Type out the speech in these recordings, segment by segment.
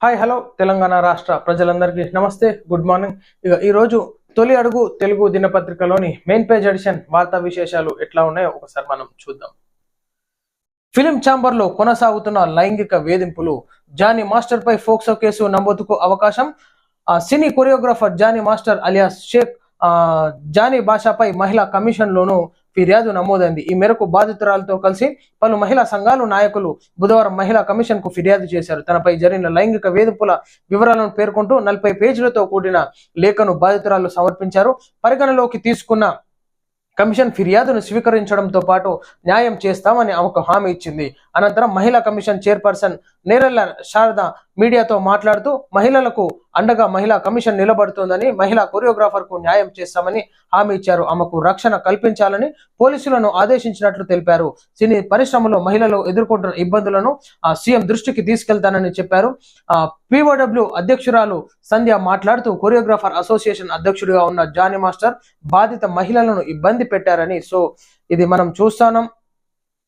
Hi hello Telangana రాష్ట్ర ప్రజలందరికీ నమస్తే, గుడ్ మార్నింగ్. ఈ రోజు తొలి అడుగు తెలుగు దినపత్రికలోని మెయిన్ పేజ్ ఎడిషన్ వార్తా విశేషాలు ఎట్లా ఉన్నాయో ఒకసారి మనం చూద్దాం. ఫిలిం ఛాంబర్ లో కొనసాగుతున్న లైంగిక వేధింపులు, జానీ మాస్టర్ పై ఫోక్సో కేసు నమోదుకు అవకాశం. Cine choreographer Jani master alias Shaik Jani భాషపై మహిళా కమిషన్ లోను ఫిర్యాదు నమోదైంది. ఈ మేరకు బాధితురాలతో కలిసి పలు మహిళా సంఘాలు నాయకులు బుధవారం మహిళా కమిషన్ కు ఫిర్యాదు చేశారు. తనపై జరిగిన లైంగిక వేధింపుల వివరాలను పేర్కొంటూ 40 పేజీలతో కూడిన లేఖను బాధితురాలు సమర్పించారు. పరిగణలోకి తీసుకున్న కమిషన్ ఫిర్యాదును స్వీకరించడంతో పాటు న్యాయం చేస్తామని ఆమెకు హామీ ఇచ్చింది. అనంతరం మహిళా కమిషన్ చైర్పర్సన్ నేరెళ్ల శారద మీడియాతో మాట్లాడుతూ మహిళలకు అండగా మహిళా కమిషన్ నిలబడుతుందని, మహిళా కొరియోగ్రాఫర్ కు న్యాయం చేస్తామని హామీ ఇచ్చారు. ఆమెకు రక్షణ కల్పించాలని పోలీసులను ఆదేశించినట్లు తెలిపారు. సినీ పరిశ్రమలో మహిళలు ఎదుర్కొంటున్న ఇబ్బందులను సీఎం దృష్టికి తీసుకెళ్తానని చెప్పారు. పిఓడబ్ల్యూ అధ్యక్షురాలు సంధ్య మాట్లాడుతూ కొరియోగ్రాఫర్ అసోసియేషన్ అధ్యక్షుడిగా ఉన్న జానీ మాస్టర్ బాధిత మహిళలను ఇబ్బంది పెట్టారని, సో ఇది మనం చూస్తున్నాం.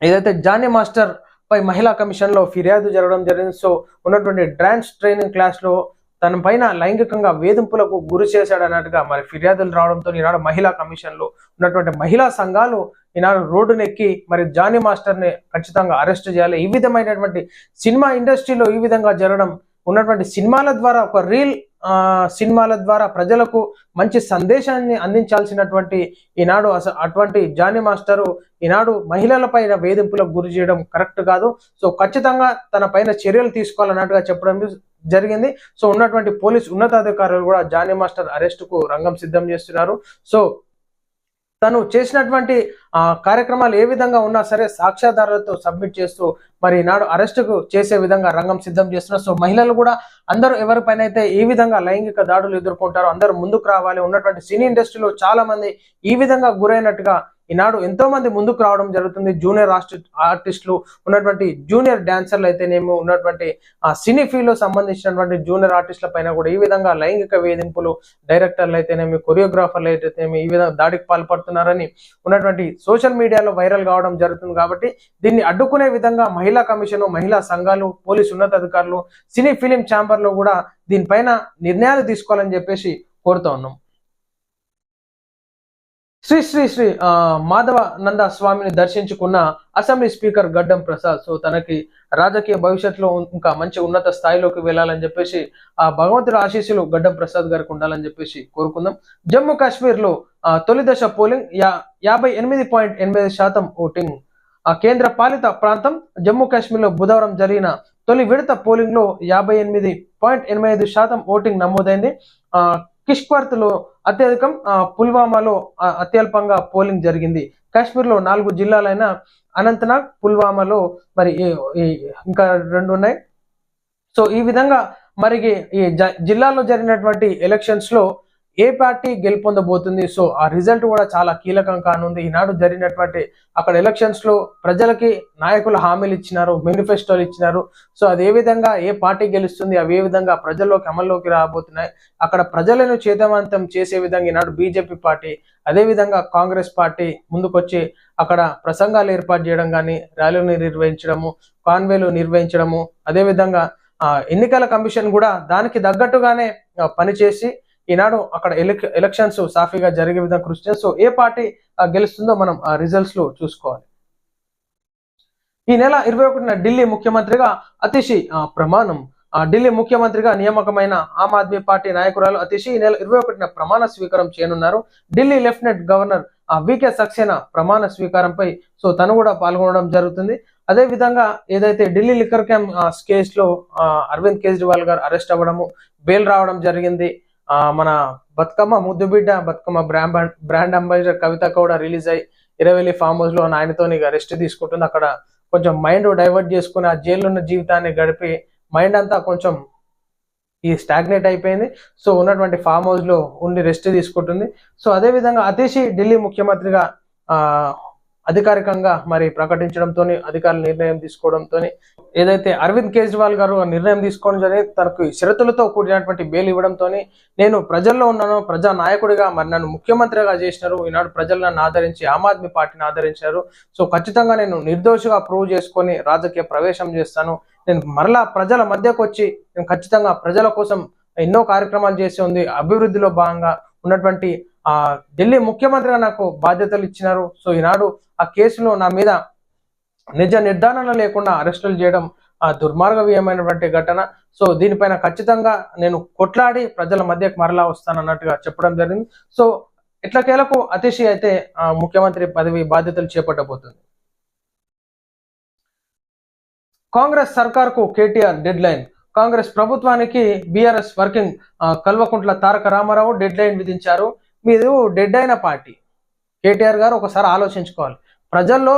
ఏదైతే జానీ మాస్టర్ పై మహిళా కమిషన్ లో ఫిర్యాదు జరగడం జరిగింది. సో ఉన్నటువంటి డాన్స్ ట్రైనింగ్ క్లాస్ లో తన పైన లైంగికంగా వేధింపులకు గురి చేశాడన్నట్టుగా మరి ఫిర్యాదులు రావడంతో ఈనాడు మహిళా కమిషన్ లో ఉన్నటువంటి మహిళా సంఘాలు ఈనాడు రోడ్డునెక్కి మరి జానీ మాస్టర్ ని ఖచ్చితంగా అరెస్ట్ చేయాలి. ఈ విధమైనటువంటి సినిమా ఇండస్ట్రీలో ఈ విధంగా జరగడం, ఉన్నటువంటి సినిమాల ద్వారా ఒక రీల్ సినిమాల ద్వారా ప్రజలకు మంచి సందేశాన్ని అందించాల్సినటువంటి ఈనాడు అటువంటి జానీ మాస్టరు ఈనాడు మహిళలపైన వేధింపులకు గురి చేయడం కరెక్ట్ కాదు. సో ఖచ్చితంగా తన పైన చర్యలు తీసుకోవాలన్నట్టుగా చెప్పడం జరిగింది. సో ఉన్నటువంటి పోలీస్ ఉన్నతాధికారులు కూడా జానీ మాస్టర్ అరెస్ట్ కు రంగం సిద్ధం చేస్తున్నారు. సో తను చేసినటువంటి కార్యక్రమాలు ఏ విధంగా ఉన్నా సరే సాక్ష్యాధారాలతో సబ్మిట్ చేస్తూ మరి నాడు అరెస్టుకు చేసే విధంగా రంగం సిద్ధం చేస్తున్నారు. సో మహిళలు కూడా అందరూ ఎవరిపైన అయితే ఈ విధంగా లైంగిక దాడులు ఎదుర్కొంటారో అందరూ ముందుకు రావాలి. ఉన్నటువంటి సినీ ఇండస్ట్రీలో చాలా మంది ఈ విధంగా గురైనట్టుగా ఈనాడు ఎంతో మంది ముందుకు రావడం జరుగుతుంది. జూనియర్ ఆర్టిస్టులు, ఉన్నటువంటి జూనియర్ డాన్సర్లు అయితేనేమో, ఉన్నటువంటి సినీ ఫీల్డ్ లో సంబంధించినటువంటి జూనియర్ ఆర్టిస్టుల పైన కూడా ఈ విధంగా లైంగిక వేధింపులు, డైరెక్టర్లు అయితేనేమి, కొరియోగ్రాఫర్లు అయితేనేమి ఈ విధంగా దాడికి పాల్పడుతున్నారని ఉన్నటువంటి సోషల్ మీడియాలో వైరల్ కావడం జరుగుతుంది. కాబట్టి దీన్ని అడ్డుకునే విధంగా మహిళా కమిషన్, మహిళా సంఘాలు, పోలీసు ఉన్నతాధికారులు, సినీ ఫిలిం ఛాంబర్ లో కూడా దీనిపైన నిర్ణయాలు తీసుకోవాలని చెప్పేసి కోరుతా ఉన్నాం. శ్రీ శ్రీ శ్రీ మాధవానంద స్వామిని దర్శించుకున్న అసెంబ్లీ స్పీకర్ గడ్డం ప్రసాద్. సో తనకి రాజకీయ భవిష్యత్తులో ఇంకా మంచి ఉన్నత స్థాయిలోకి వెళ్ళాలని చెప్పేసి ఆ భగవంతుడి ఆశీస్సులు గడ్డం ప్రసాద్ గారికి ఉండాలని చెప్పేసి కోరుకుందాం. జమ్మూ కాశ్మీర్ లో తొలి దశ పోలింగ్ 58.8% ఓటింగ్. కేంద్ర పాలిత ప్రాంతం జమ్మూ కాశ్మీర్ లో బుధవారం జరిగిన తొలి విడత పోలింగ్ లో 58.85% ఓటింగ్ నమోదైంది. కిష్క్వర్త్ లో అత్యధికం, పుల్వామాలో అత్యల్పంగా పోలింగ్ జరిగింది. కాశ్మీర్ లో 4 జిల్లాలైన అనంతనాగ్, పుల్వామాలో మరి ఇంకా 2 ఉన్నాయి. సో ఈ విధంగా మరి ఈ జిల్లాలో జరిగినటువంటి ఎలక్షన్స్ లో ఏ పార్టీ గెలుపొందబోతుంది, సో ఆ రిజల్ట్ కూడా చాలా కీలకం కానుంది. ఈనాడు జరిగినటువంటి అక్కడ ఎలక్షన్స్ లో ప్రజలకి నాయకులు హామీలు ఇచ్చినారు, మేనిఫెస్టోలు ఇచ్చినారు. సో అది ఏ విధంగా ఏ పార్టీ గెలుస్తుంది, అవి ఏ విధంగా ప్రజల్లోకి అమల్లోకి రాబోతున్నాయి, అక్కడ ప్రజలను చేతవంతం చేసే విధంగా ఈనాడు బీజేపీ పార్టీ, అదే విధంగా కాంగ్రెస్ పార్టీ ముందుకొచ్చి అక్కడ ప్రసంగాలు ఏర్పాటు చేయడం కానీ, ర్యాలీలు నిర్వహించడము, కాన్వేలు నిర్వహించడము, అదే విధంగా ఎన్నికల కమిషన్ కూడా దానికి తగ్గట్టుగానే పనిచేసి ఈనాడు అక్కడ ఎలక్షన్స్ సాఫీగా జరిగే విధంగా కృషి చేస్తారు. సో ఏ పార్టీ గెలుస్తుందో మనం ఆ రిజల్ట్స్ లో చూసుకోవాలి. ఈ నెల 21న ఢిల్లీ ముఖ్యమంత్రిగా అతిషి ప్రమాణం. ఢిల్లీ ముఖ్యమంత్రిగా నియామకమైన ఆమ్ ఆద్మీ పార్టీ నాయకురాలు అతిషి ఈ నెల 21న ప్రమాణ స్వీకారం చేయనున్నారు. Delhi lieutenant governor VK Saxena ప్రమాణ స్వీకారంపై సో తను కూడా పాల్గొనడం జరుగుతుంది. అదే విధంగా ఏదైతే ఢిల్లీ లిక్కర్ క్యామ్ కేసు లో అరవింద్ కేజ్రీవాల్ గారు అరెస్ట్ అవ్వడము, బెయిల్ రావడం జరిగింది. మన బతుకమ్మ ముద్దుబిడ్డ, బతుకమ్మ బ్రాండ్ అంబాసిడర్ కవిత కూడా రిలీజ్ అయ్యి ఇరవెల్లి ఫామ్ హౌస్ లో ఆయనతో రెస్ట్ తీసుకుంటుంది. అక్కడ కొంచెం మైండ్ డైవర్ట్ చేసుకుని ఆ జైల్లో ఉన్న జీవితాన్ని గడిపి మైండ్ అంతా కొంచెం ఈ స్టాగ్నేట్ అయిపోయింది. సో ఉన్నటువంటి ఫామ్ హౌస్ లో ఉండి రెస్ట్ తీసుకుంటుంది. సో అదే విధంగా అతిషి ఢిల్లీ ముఖ్యమంత్రిగా అధికారికంగా మరి ప్రకటించడంతో అధికారులు నిర్ణయం తీసుకోవడంతో ఏదైతే అరవింద్ కేజ్రీవాల్ గారు నిర్ణయం తీసుకోవడం జరిగింది, తనకు షరతులతో కూడినటువంటి బెయిల్ ఇవ్వడంతో నేను ప్రజల్లో ఉన్నాను, ప్రజా నాయకుడిగా మరి నన్ను ముఖ్యమంత్రిగా చేసినారు, ఈనాడు ప్రజలు నన్ను ఆదరించి ఆమ్ ఆద్మీ పార్టీని ఆదరించారు, సో ఖచ్చితంగా నేను నిర్దోషిగా ప్రూవ్ చేసుకొని రాజకీయ ప్రవేశం చేస్తాను, నేను మరలా ప్రజల మధ్యకు వచ్చి నేను ఖచ్చితంగా ప్రజల కోసం ఎన్నో కార్యక్రమాలు చేసి ఉంది, అభివృద్ధిలో భాగంగా ఉన్నటువంటి ఢిల్లీ ముఖ్యమంత్రిగా నాకు బాధ్యతలు ఇచ్చినారు, సో ఈనాడు ఆ కేసులో నా మీద నిజ నిర్ధారణ లేకుండా అరెస్టులు చేయడం దుర్మార్గమైనటువంటి ఘటన, సో దీనిపైన ఖచ్చితంగా నేను కొట్లాడి ప్రజల మధ్యకు మరలా వస్తానన్నట్టుగా చెప్పడం జరిగింది. సో ఇట్లకేలకు అతిషి అయితే ముఖ్యమంత్రి పదవి బాధ్యతలు చేపట్టబోతుంది. కాంగ్రెస్ సర్కార్కు కేటీఆర్ డెడ్ లైన్. కాంగ్రెస్ ప్రభుత్వానికి BRS working Kalvakuntla Taraka Rama Rao deadline విధించారు. మీరు డెడ్ అయిన పార్టీ కేటీఆర్ గారు ఒకసారి ఆలోచించుకోవాలి. ప్రజల్లో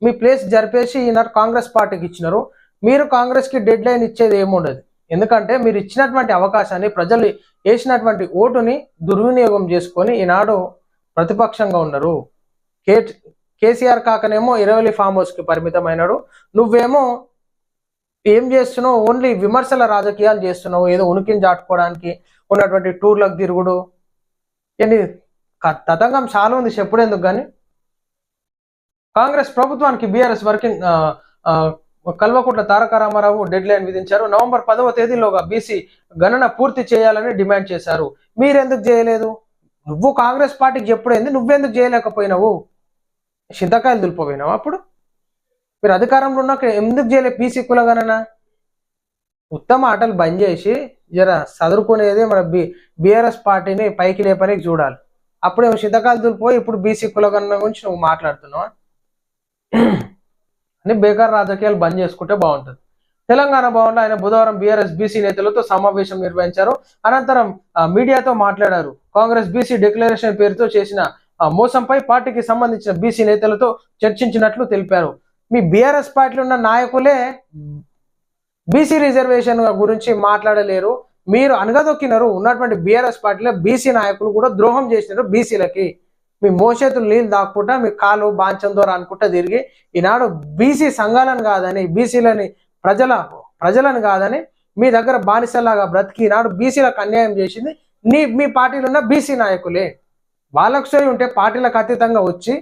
మీ ప్లేస్ జరిపేసి ఈనాడు కాంగ్రెస్ పార్టీకి ఇచ్చినారు, మీరు కాంగ్రెస్కి డెడ్ లైన్ ఇచ్చేది ఏముండదు. ఎందుకంటే మీరు ఇచ్చినటువంటి అవకాశాన్ని, ప్రజలు వేసినటువంటి ఓటుని దుర్వినియోగం చేసుకొని ఈనాడు ప్రతిపక్షంగా ఉన్నారు. కేసీఆర్ కాకనేమో ఇరవై ఫామ్ హౌస్కి పరిమితమైనాడు, నువ్వేమో ఏం చేస్తున్నావు, ఓన్లీ విమర్శల రాజకీయాలు చేస్తున్నావు, ఏదో ఉనికిని చాటుకోవడానికి ఉన్నటువంటి టూర్లకు తిరుగుడు, ఏంటి తతంగం చాలా ఉంది, చెప్పుడేందుకు. కానీ కాంగ్రెస్ ప్రభుత్వానికి BRS working Kalvakuntla Taraka Rama Rao deadline విధించారు. నవంబర్ 10వ తేదీలోగా బీసీ గణన పూర్తి చేయాలని డిమాండ్ చేశారు. మీరెందుకు చేయలేదు? నువ్వు కాంగ్రెస్ పార్టీకి చెప్పుడైంది, నువ్వెందుకు చేయలేకపోయినావు? చింతకాయలు దులిపోయినావు. అప్పుడు మీరు అధికారంలో ఉన్నాక ఎందుకు చేయలేదు బీసీ కులగణన? ఉత్తమ ఆటలు బంద్ చేసి జర చదువుకునేది మన బీఆర్ఎస్ పార్టీని పైకి లేపనికి చూడాలి. అప్పుడేమో చింతకాయలు దులిపోయి ఇప్పుడు బీసీ కులగణన గురించి నువ్వు మాట్లాడుతున్నావా అని బేకార్ రాజకీయాలు బంద్ చేసుకుంటే బాగుంటుంది. తెలంగాణ భవన్లో ఆయన బుధవారం బీఆర్ఎస్ బీసీ నేతలతో సమావేశం నిర్వహించారు. అనంతరం మీడియాతో మాట్లాడారు. కాంగ్రెస్ బీసీ డిక్లరేషన్ పేరుతో చేసిన మోసంపై పార్టీకి సంబంధించిన బీసీ నేతలతో చర్చించినట్లు తెలిపారు. మీ బీఆర్ఎస్ పార్టీలో ఉన్న నాయకులే బీసీ రిజర్వేషన్ గురించి మాట్లాడలేరు, మీరు అనగదొక్కినారు. ఉన్నటువంటి బీఆర్ఎస్ పార్టీలో బీసీ నాయకులు కూడా ద్రోహం చేసినారు బీసీలకి. మీ మోచేతులు నీళ్ళు దాక్కుంటా, మీ కాలు బాంచం ద్వారా అనుకుంటా తిరిగి ఈనాడు బీసీ సంఘాలను కాదని, బీసీలని ప్రజలను కాదని మీ దగ్గర బానిసలాగా బ్రతికి ఈనాడు బీసీలకు అన్యాయం చేసింది మీ పార్టీలో ఉన్న బీసీ నాయకులే. వాళ్ళకు సోయి ఉంటే పార్టీలకు అతీతంగా వచ్చి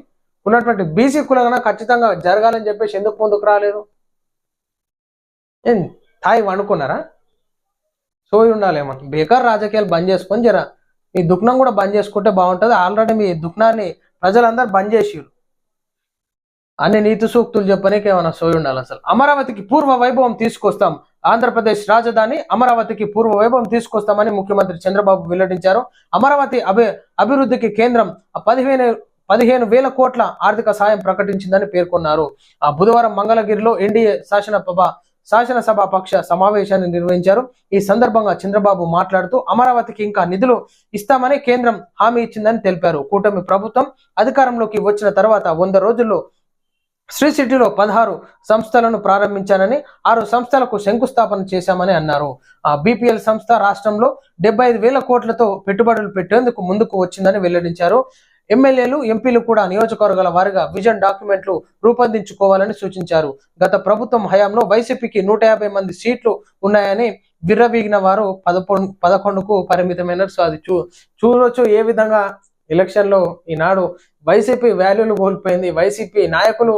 ఉన్నటువంటి బీసీ కులగన ఖచ్చితంగా జరగాలని చెప్పేసి ఎందుకు ముందుకు రాలేదు? తాయి వండుకున్నారా? సోయి ఉండాలేమో. బేకార్ రాజకీయాలు బంద్ చేసుకొని జర మీ దుఃఖం కూడా బంద్ చేసుకుంటే బాగుంటుంది. ఆల్రెడీ మీ దుఃఖాన్ని ప్రజలందరూ బంద్ చేసిరు. అన్ని నీతి సూక్తులు చెప్పనీకి ఏమైనా సోయి ఉండాలి. అసలు అమరావతికి పూర్వ వైభవం తీసుకొస్తాం, ఆంధ్రప్రదేశ్ రాజధాని అమరావతికి పూర్వ వైభవం తీసుకొస్తామని ముఖ్యమంత్రి చంద్రబాబు వెల్లడించారు. అమరావతి అభివృద్ధికి కేంద్రం 15,000 కోట్ల ఆర్థిక సాయం ప్రకటించిందని పేర్కొన్నారు. బుధవారం మంగళగిరిలో ఎన్డీఏ శాసనసభ పక్ష సమావేశాన్ని నిర్వహించారు. ఈ సందర్భంగా చంద్రబాబు మాట్లాడుతూ అమరావతికి ఇంకా నిధులు ఇస్తామని కేంద్రం హామీ ఇచ్చిందని తెలిపారు. కూటమి ప్రభుత్వం అధికారంలోకి వచ్చిన తర్వాత 100 రోజుల్లో శ్రీ సిటీలో 16 సంస్థలను ప్రారంభించానని, 6 సంస్థలకు శంకుస్థాపన చేశామని అన్నారు. బీపీఎల్ సంస్థ రాష్ట్రంలో 75,000 కోట్లతో పెట్టుబడులు పెట్టేందుకు ముందుకు వచ్చిందని వెల్లడించారు. ఎమ్మెల్యేలు, ఎంపీలు కూడా నియోజకవర్గాల వారీగా విజన్ డాక్యుమెంట్లు రూపొందించుకోవాలని సూచించారు. గత ప్రభుత్వం హయాంలో వైసీపీకి 150 మంది సీట్లు ఉన్నాయని విర్రవీగిన వారు 11కు పరిమితమైన చూడొచ్చు ఏ విధంగా ఎలక్షన్లో ఈనాడు వైసీపీ వాల్యూలు కోల్పోయింది. వైసీపీ నాయకులు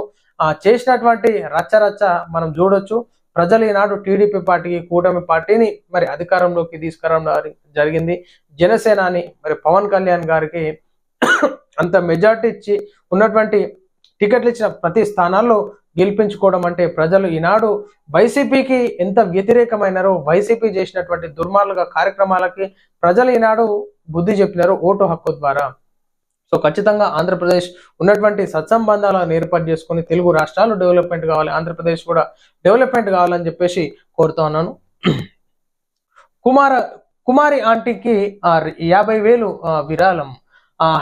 చేసినటువంటి రచ్చరచ్చ మనం చూడొచ్చు. ప్రజలు ఈనాడు టీడీపీ పార్టీకి, కూటమి పార్టీని మరి అధికారంలోకి తీసుకురావడం జరిగింది. జనసేనాని మరి పవన్ కళ్యాణ్ గారికి అంత మెజార్టీ ఇచ్చి ఉన్నటువంటి టికెట్లు ఇచ్చిన ప్రతి స్థానాల్లో గెలిపించుకోవడం అంటే ప్రజలు ఈనాడు వైసీపీకి ఎంత వ్యతిరేకమైనారో, వైసీపీ చేసినటువంటి దుర్మార్గ కార్యక్రమాలకి ప్రజలు ఈనాడు బుద్ధి చెప్పినారు ఓటు హక్కు ద్వారా. సో ఖచ్చితంగా ఆంధ్రప్రదేశ్ ఉన్నటువంటి సత్సంబంధాలను ఏర్పాటు చేసుకొని తెలుగు రాష్ట్రాలు డెవలప్మెంట్ కావాలి, ఆంధ్రప్రదేశ్ కూడా డెవలప్మెంట్ కావాలని చెప్పేసి కోరుతా ఉన్నాను. కుమారి ఆంటీకి 50,000 విరాళం.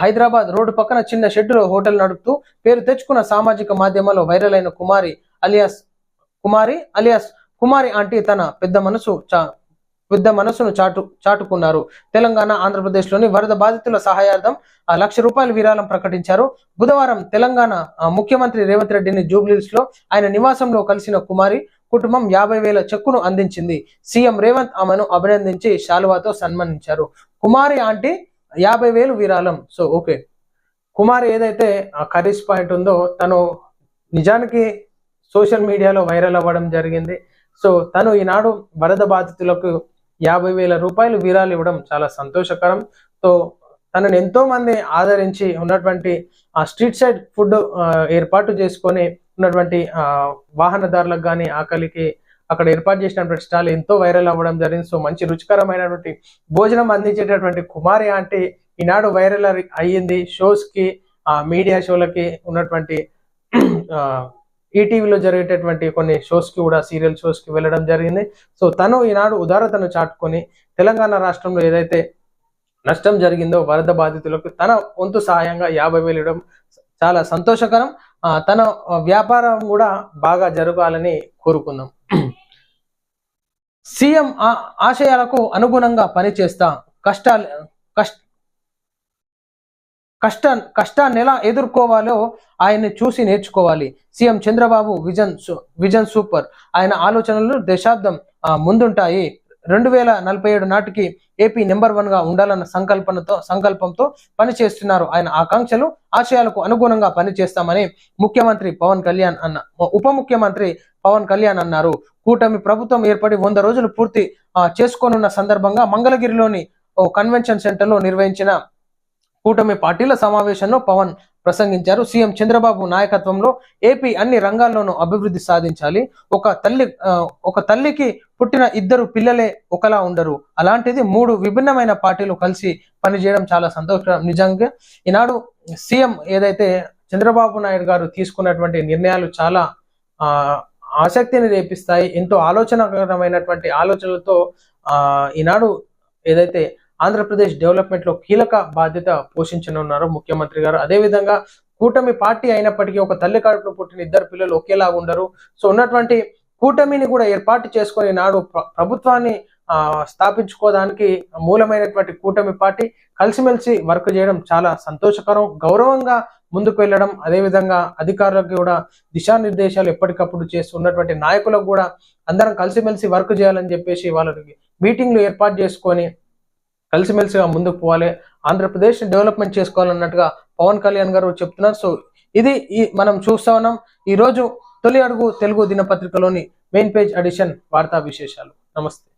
హైదరాబాద్ రోడ్డు పక్కన చిన్న షెడ్డులో హోటల్ నడుపుతూ పేరు తెచ్చుకున్న సామాజిక మాధ్యమాల్లో వైరల్ అయిన కుమారి అలియాస్ కుమారి ఆంటీ తన పెద్ద మనసు పెద్ద మనసును చాటుకున్నారు. తెలంగాణ ఆంధ్రప్రదేశ్లోని వరద బాధితుల సహాయార్థం ₹1,00,000 విరాళం ప్రకటించారు. బుధవారం తెలంగాణ ముఖ్యమంత్రి రేవంత్ రెడ్డిని జూబ్లీహిల్స్ లో ఆయన నివాసంలో కలిసిన కుమారి కుటుంబం 50,000 చెక్కును అందించింది. సీఎం రేవంత్ ఆమెను అభినందించి శాలువాతో సన్మానించారు. కుమారి ఆంటీ 50,000 విరాళం. సో ఓకే, కుమారి ఏదైతే కరీస్ పాయింట్ ఉందో తను నిజానికి సోషల్ మీడియాలో వైరల్ అవ్వడం జరిగింది. సో తను ఈనాడు వరద బాధితులకు 50,000 విరాళాలు ఇవ్వడం చాలా సంతోషకరం. సో తనను ఎంతో మంది ఆదరించి ఉన్నటువంటి స్ట్రీట్ సైడ్ ఫుడ్ ఏర్పాటు చేసుకొని ఉన్నటువంటి వాహనదారులకు కానీ ఆకలికి అక్కడ ఏర్పాటు చేసినటువంటి స్టాల్ ఎంతో వైరల్ అవ్వడం జరిగింది. సో మంచి రుచికరమైనటువంటి భోజనం అందించేటటువంటి కుమారి ఆంటీ ఈనాడు వైరల్ అయ్యింది. షోస్ కి మీడియా షోలకి ఉన్నటువంటి ఈటీవీలో జరిగేటటువంటి కొన్ని షోస్ కి కూడా సీరియల్ షోస్ కి వెళ్ళడం జరిగింది. సో తను ఈనాడు ఉదారతను చాటుకొని తెలంగాణ రాష్ట్రంలో ఏదైతే నష్టం జరిగిందో వరద బాధితులకు తన వంతు సహాయంగా 50,000 ఇవ్వడం చాలా సంతోషకరం. తన వ్యాపారం కూడా బాగా జరగాలని కోరుకుందాం. సీఎం ఆశయాలకు అనుగుణంగా పనిచేస్తా, కష్టాన్ని ఎలా ఎదుర్కోవాలో ఆయన్ని చూసి నేర్చుకోవాలి. CM Chandrababu vision super. ఆయన ఆలోచనలు దశాబ్దం ముందుంటాయి. 2047 నాటికి ఏపీ నెంబర్ 1 గా ఉండాలన్న సంకల్పంతో పనిచేస్తున్నారు. ఆయన ఆకాంక్షలు ఆశయాలకు అనుగుణంగా పనిచేస్తామని ఉప ముఖ్యమంత్రి పవన్ కళ్యాణ్ అన్నారు. కూటమి ప్రభుత్వం ఏర్పడి 100 రోజులు పూర్తి చేసుకోనున్న సందర్భంగా మంగళగిరిలోని ఓ కన్వెన్షన్ సెంటర్ లో నిర్వహించిన కూటమి పార్టీల సమావేశంలో పవన్ ప్రసంగించారు. సీఎం చంద్రబాబు నాయకత్వంలో ఏపీ అన్ని రంగాల్లోనూ అభివృద్ధి సాధించాలి. ఒక తల్లికి పుట్టిన 2 పిల్లలే ఒకలా ఉండరు. అలాంటిది 3 విభిన్నమైన పార్టీలు కలిసి పనిచేయడం చాలా సంతోషం. నిజంగా ఈనాడు సీఎం ఏదైతే చంద్రబాబు నాయుడు గారు తీసుకున్నటువంటి నిర్ణయాలు చాలా ఆసక్తిని రేపిస్తాయి. ఎంతో ఆలోచనకరమైనటువంటి ఆలోచనలతో ఈనాడు ఏదైతే ఆంధ్రప్రదేశ్ డెవలప్మెంట్ లో కీలక బాధ్యత పోషించనున్నారు ముఖ్యమంత్రి గారు. అదేవిధంగా కూటమి పార్టీ అయినప్పటికీ ఒక తల్లి కడుపులో పుట్టిన 2 పిల్లలు ఒకేలా ఉండరు. సో ఉన్నటువంటి కూటమిని కూడా ఏర్పాటు చేసుకొని నాడు ప్రభుత్వాన్ని స్థాపించుకోవడానికి మూలమైనటువంటి కూటమి పార్టీ కలిసిమెలిసి వర్క్ చేయడం చాలా సంతోషకరం. గౌరవంగా ముందుకు వెళ్ళడం, అదేవిధంగా అధికారులకు కూడా దిశానిర్దేశాలు ఎప్పటికప్పుడు చేస్తున్నటువంటి నాయకులకు కూడా అందరం కలిసిమెలిసి వర్క్ చేయాలని చెప్పేసి వాళ్ళకి మీటింగ్లు ఏర్పాటు చేసుకొని కలిసిమెలిసిగా ముందుకు పోవాలి, ఆంధ్రప్రదేశ్ డెవలప్మెంట్ చేసుకోవాలన్నట్టుగా పవన్ కళ్యాణ్ గారు చెప్తున్నారు. సో ఇది మనం చూస్తా ఉన్నాం ఈ రోజు తొలి అడుగు తెలుగు దినపత్రికలోని మెయిన్ పేజ్ ఎడిషన్ వార్తా విశేషాలు. నమస్తే.